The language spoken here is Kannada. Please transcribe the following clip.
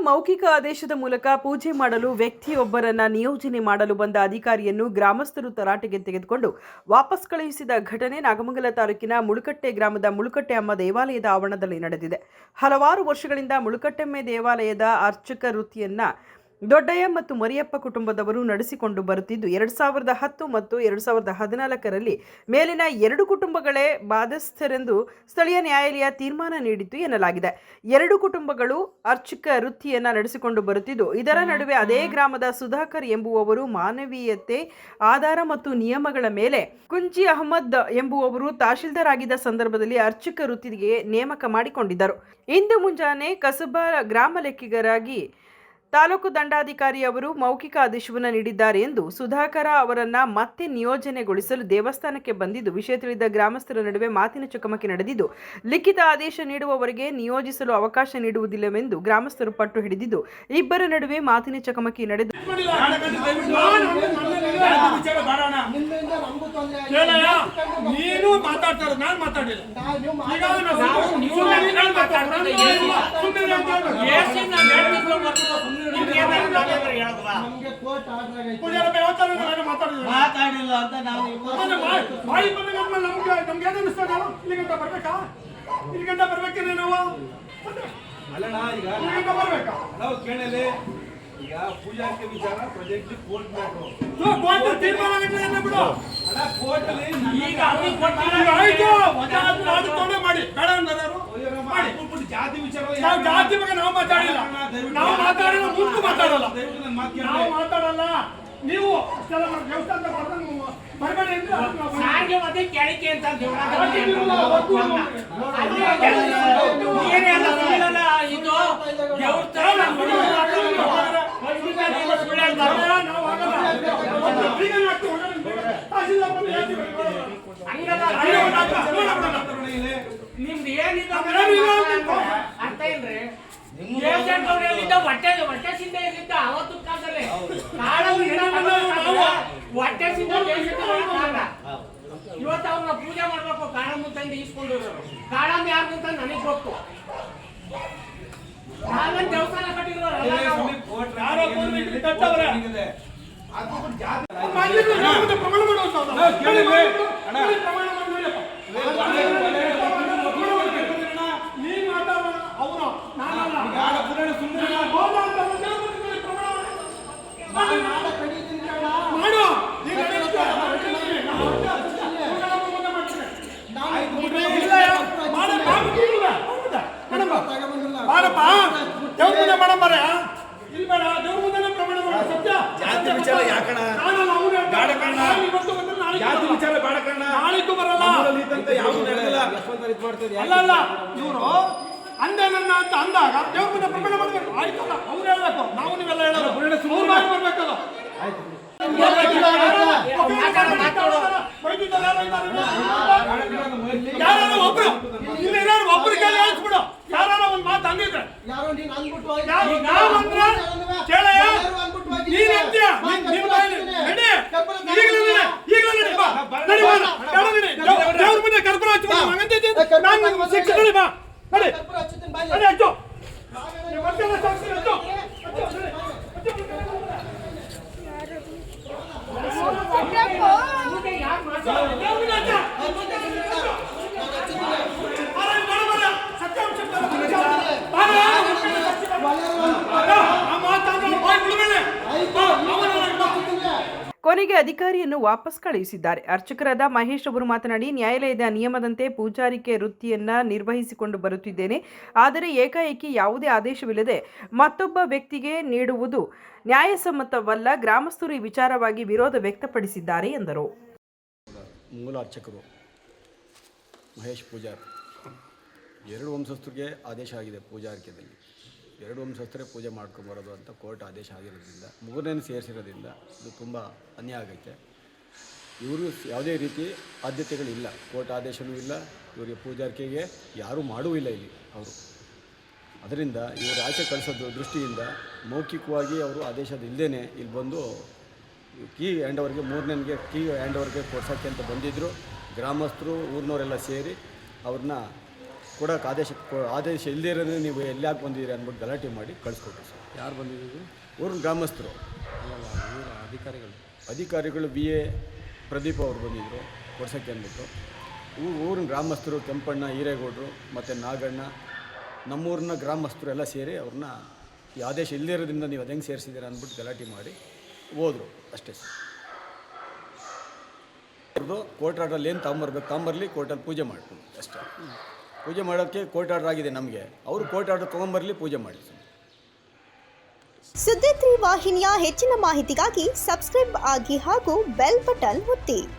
ಮೌಖಿಕ ಆದೇಶದ ಮೂಲಕ ಪೂಜೆ ಮಾಡಲು ವ್ಯಕ್ತಿಯೊಬ್ಬರನ್ನ ನಿಯೋಜನೆ ಮಾಡಲು ಬಂದ ಅಧಿಕಾರಿಯನ್ನು ಗ್ರಾಮಸ್ಥರು ತರಾಟೆಗೆ ತೆಗೆದುಕೊಂಡು ವಾಪಸ್ ಕಳುಹಿಸಿದ ಘಟನೆ ನಾಗಮಂಗಲ ತಾಲೂಕಿನ ಮುಳುಕಟ್ಟೆ ಗ್ರಾಮದ ಮುಳುಕಟ್ಟೆ ಅಮ್ಮ ದೇವಾಲಯದ ಆವರಣದಲ್ಲಿ ನಡೆದಿದೆ. ಹಲವಾರು ವರ್ಷಗಳಿಂದ ಮುಳುಕಟ್ಟೆಮ್ಮೆ ದೇವಾಲಯದ ಅರ್ಚಕ ವೃತ್ತಿಯನ್ನ ದೊಡ್ಡಯ್ಯ ಮತ್ತು ಮರಿಯಪ್ಪ ಕುಟುಂಬದವರು ನಡೆಸಿಕೊಂಡು ಬರುತ್ತಿದ್ದು 2010 ಮತ್ತು 2014ರಲ್ಲಿ ಮೇಲಿನ 2 ಕುಟುಂಬಗಳೇ ಬಾಧ್ಯಸ್ಥರೆಂದು ಸ್ಥಳೀಯ ನ್ಯಾಯಾಲಯ ತೀರ್ಮಾನ ನೀಡಿತ್ತು ಎನ್ನಲಾಗಿದೆ. 2 ಕುಟುಂಬಗಳು ಅರ್ಚಕ ವೃತ್ತಿಯನ್ನ ನಡೆಸಿಕೊಂಡು ಬರುತ್ತಿದ್ದು, ಇದರ ನಡುವೆ ಅದೇ ಗ್ರಾಮದ ಸುಧಾಕರ್ ಎಂಬುವವರು ಮಾನವೀಯತೆ ಆಧಾರ ಮತ್ತು ನಿಯಮಗಳ ಮೇಲೆ ಕುಂಜಿ ಅಹಮದ್ ಎಂಬುವವರು ತಹಶೀಲ್ದಾರ್ ಆಗಿದ್ದ ಸಂದರ್ಭದಲ್ಲಿ ಅರ್ಚಕ ವೃತ್ತಿಗೆ ನೇಮಕ ಮಾಡಿಕೊಂಡಿದ್ದರು. ಇಂದು ಮುಂಜಾನೆ ಕಸಬಾ ಗ್ರಾಮ ಲೆಕ್ಕಿಗರಾಗಿ ತಾಲೂಕು ದಂಡಾಧಿಕಾರಿ ಅವರು ಮೌಖಿಕ ಆದೇಶವನ್ನು ನೀಡಿದ್ದಾರೆ ಎಂದು ಸುಧಾಕರ ಅವರನ್ನ ಮತ್ತೆ ನಿಯೋಜನೆಗೊಳಿಸಲು ದೇವಸ್ಥಾನಕ್ಕೆ ಬಂದಿದ್ದು, ವಿಷಯ ತಿಳಿದ ಗ್ರಾಮಸ್ಥರ ನಡುವೆ ಮಾತಿನ ಚಕಮಕಿ ನಡೆದಿದ್ದು, ಲಿಖಿತ ಆದೇಶ ನೀಡುವವರೆಗೆ ನಿಯೋಜಿಸಲು ಅವಕಾಶ ನೀಡುವುದಿಲ್ಲವೆಂದು ಗ್ರಾಮಸ್ಥರು ಪಟ್ಟು ಹಿಡಿದಿದ್ದು, ಇಬ್ಬರ ನಡುವೆ ಮಾತಿನ ಚಕಮಕಿ ನಡೆದು ಮಾತಾಡಿಲ್ಲ ಅಂತ ನಾವು ಬರ್ಬೇಕೇನೆ ನಾವು ಅಲ್ಲಣ್ಣ. ಈಗ ನಾವು ಕೇಳಲಿ, ಈಗ ಪೂಜಾರಿಕೆ ವಿಚಾರ ಪ್ರೆಸೆಂಟ್ಲಿ ಕೋರ್ಟ್ ಮ್ಯಾಟರ್ ತೀರ್ಮಾನ ಬಿಡು. ಅಲ್ಲ ಕೋರ್ಟ್ ಅಲ್ಲಿ ಈಗ ಆಯ್ತು ಮಾಡಿ ಬೇಡ ಅಂದರು ಜಾತಿ ವಿಚಾರ ಜಾತಿ ಬಗ್ಗೆ ನಾವು ಮಾತಾಡಿಲ್ಲ, ನಾವು ಮಾತಾಡಿಲ್ಲ, ಮುಂದೆ ಮಾತಾಡಲ್ಲ, ನಾವು ಮಾತಾಡಲ್ಲ. ನೀವು ಸಾರಿಗೆ ಮತ್ತೆ ಕೆಳಕೆ ಅಂತ ಇದು ನಿಮ್ದು ಏನಿದೆ ಅರ್ಥ ಇಲ್ರಿ. ಹೊಟ್ಟೆ ಸಿಂಧ ಇರ್ಲಿದ್ದ ಅವತ್ತು ಕಾಲದಲ್ಲಿ ಹೊಟ್ಟೆ ಸಿಂಧ ಇವತ್ತು ಅವ್ರನ್ನ ಪೂಜೆ ಮಾಡ್ಬೇಕು. ಕಾಳಮ್ಮ ತಂದು ಈಸ್ಕೊಂಡಿರೋರು ಕಾಳಮ್ಮ ಯಾರು ಅಂತ ನನಗೆ ಗೊತ್ತು. ದೇವಸ್ಥಾನ ಕಟ್ಟಿರೋರು ಜಾತಿ ವಿಚಾರ ಯಾಕಣ ಜಾತಿ ವಿಚಾರ ಬೇಡ ಕಣ್ಣ. ನಾಳಿಗೂ ಬರಲ್ಲ ಅಲ್ಲ ಇವರು ಅಂದೇನನ್ನ ಅಂತ ಅಂದಾಗ ದೇವ್ರ ಮುಂದೆ ಪ್ರಮಾಣ ಮಾಡ್ಬೇಕು. ಆಯ್ತಲ್ಲ, ಅವ್ರು ಹೇಳ್ಬೇಕು, ನಾವು ನೀವೆಲ್ಲ ಹೇಳೋದು ಬರ್ಬೇಕಲ್ಲ. ಯಾರು ಒಬ್ರು ಇಲ್ಲಿ ಒಬ್ರು ಕೇಳಿ ಹೇಳ್ಸ್ಬಿಡು. ಯಾರು ಒಂದ್ ಮಾತು ಅಂದಿದ್ರೆ ದೇವ್ರ ಮುಂದೆ ಕರ್ಪೂರ ಹಚ್ಚಿ ಶಿಕ್ಷೆ ಬಾ ನಡಿ ಹಚ್ಚು ಕೊನೆಗೆ ಅಧಿಕಾರಿಯನ್ನು ವಾಪಸ್ ಕಳುಹಿಸಿದ್ದಾರೆ. ಅರ್ಚಕರಾದ ಮಹೇಶ್ ಅವರು ಮಾತನಾಡಿ, ನ್ಯಾಯಾಲಯದ ನಿಯಮದಂತೆ ಪೂಜಾರಿಕೆ ವೃತ್ತಿಯನ್ನ ನಿರ್ವಹಿಸಿಕೊಂಡು ಬರುತ್ತಿದ್ದೇನೆ. ಆದರೆ ಏಕಾಏಕಿ ಯಾವುದೇ ಆದೇಶವಿಲ್ಲದೆ ಮತ್ತೊಬ್ಬ ವ್ಯಕ್ತಿಗೆ ನೀಡುವುದು ನ್ಯಾಯಸಮ್ಮತವಲ್ಲ. ಗ್ರಾಮಸ್ಥರು ಈ ವಿಚಾರವಾಗಿ ವಿರೋಧ ವ್ಯಕ್ತಪಡಿಸಿದ್ದಾರೆ ಎಂದರು. ಮೂಲ ಅರ್ಚಕರು ಮಹೇಶ್ ಪೂಜಾರ್ 2 ವಂಶಸ್ಥರಿಗೆ ಆದೇಶ ಆಗಿದೆ. ಪೂಜಾರಿಕೆಯಲ್ಲಿ 2 ವಂಶಸ್ಥರೇ ಪೂಜೆ ಮಾಡ್ಕೊಂಬರೋದು ಅಂತ ಕೋರ್ಟ್ ಆದೇಶ ಆಗಿರೋದ್ರಿಂದ 3ನೇ ಸೇರಿಸಿರೋದ್ರಿಂದ ಇದು ತುಂಬ ಅನ್ಯಾಯ ಆಗೈತೆ. ಇವರು ಯಾವುದೇ ರೀತಿ ಆದ್ಯತೆಗಳಿಲ್ಲ, ಕೋರ್ಟ್ ಆದೇಶವೂ ಇಲ್ಲ, ಇವರಿಗೆ ಪೂಜಾರಿಕೆಗೆ ಯಾರೂ ಮಾಡೂ ಇಲ್ಲ ಇಲ್ಲಿ ಅವರು. ಅದರಿಂದ ಇವರು ಆಚೆ ಕಳಿಸೋದು ದೃಷ್ಟಿಯಿಂದ ಮೌಖಿಕವಾಗಿ ಅವರು ಆದೇಶದ ಇಲ್ಲದೇ ಇಲ್ಲಿ ಬಂದು ಕೀ ಹ್ಯಾಂಡ್ ಓವರ್ಗೆ 3ನೇ ಕೀ ಹ್ಯಾಂಡ್ ಓವರ್ಗೆ ಕೊಡ್ಸೋಕ್ಕೆ ಅಂತ ಬಂದಿದ್ದರು. ಗ್ರಾಮಸ್ಥರು ಊರಿನವರೆಲ್ಲ ಸೇರಿ ಅವ್ರನ್ನ ಕೊಡೋಕೆ ಆದೇಶ ಇಲ್ಲದೇ ಇರೋದ್ರೆ ನೀವು ಎಲ್ಲಿ ಯಾಕೆ ಬಂದಿದ್ದೀರಿ ಅಂದ್ಬಿಟ್ಟು ಗಲಾಟೆ ಮಾಡಿ ಕಳಿಸ್ಕೊಟ್ರು ಸರ್. ಯಾರು ಬಂದಿದ್ದು? ಊರಿನ ಗ್ರಾಮಸ್ಥರು, ಅಲ್ಲಲ್ಲ, ಊರ ಅಧಿಕಾರಿಗಳು ಬಿ ಎ ಪ್ರದೀಪ್ ಅವರು ಬಂದಿದ್ದರು ಕೊಡ್ಸೋಕ್ಕೆ ಅಂದ್ಬಿಟ್ಟು. ಊರಿನ ಗ್ರಾಮಸ್ಥರು ಕೆಂಪಣ್ಣ, ಹಿರೇಗೌಡರು ಮತ್ತು ನಾಗಣ್ಣ, ನಮ್ಮೂರಿನ ಗ್ರಾಮಸ್ಥರು ಎಲ್ಲ ಸೇರಿ ಅವ್ರನ್ನ ಈ ಆದೇಶ ಇಲ್ಲದೇ ಇರೋದ್ರಿಂದ ನೀವು ಅದು ಹೆಂಗೆ ಸೇರಿಸಿದ್ದೀರಾ ಅಂದ್ಬಿಟ್ಟು ಗಲಾಟೆ ಮಾಡಿ ಹೋದರು ಅಷ್ಟೇ ಸರ್. ಅವ್ರದ್ದು ಕೋರ್ಟ್ ಆರ್ಡ್ರಲ್ಲಿ ಏನು ತಗೊಂಬರ್ಲಿ, ಕೋರ್ಟಲ್ಲಿ ಪೂಜೆ ಮಾಡ್ಕೊಂಡು ಅಷ್ಟೇ. ಪೂಜೆ ಮಾಡೋಕ್ಕೆ ಕೋರ್ಟ್ ಆರ್ಡ್ರ್ ಆಗಿದೆ ನಮಗೆ, ಅವರು ಕೋರ್ಟ್ ಆರ್ಡ್ರ್ ತೊಗೊಂಬರಲಿ, ಪೂಜೆ ಮಾಡಿ ಸರ್. ಸುದ್ದಿ 3 ವಾಹಿನಿಯ ಹೆಚ್ಚಿನ ಮಾಹಿತಿಗಾಗಿ ಸಬ್ಸ್ಕ್ರೈಬ್ ಆಗಿ ಹಾಗೂ ಬೆಲ್ ಬಟನ್ ಒತ್ತಿ.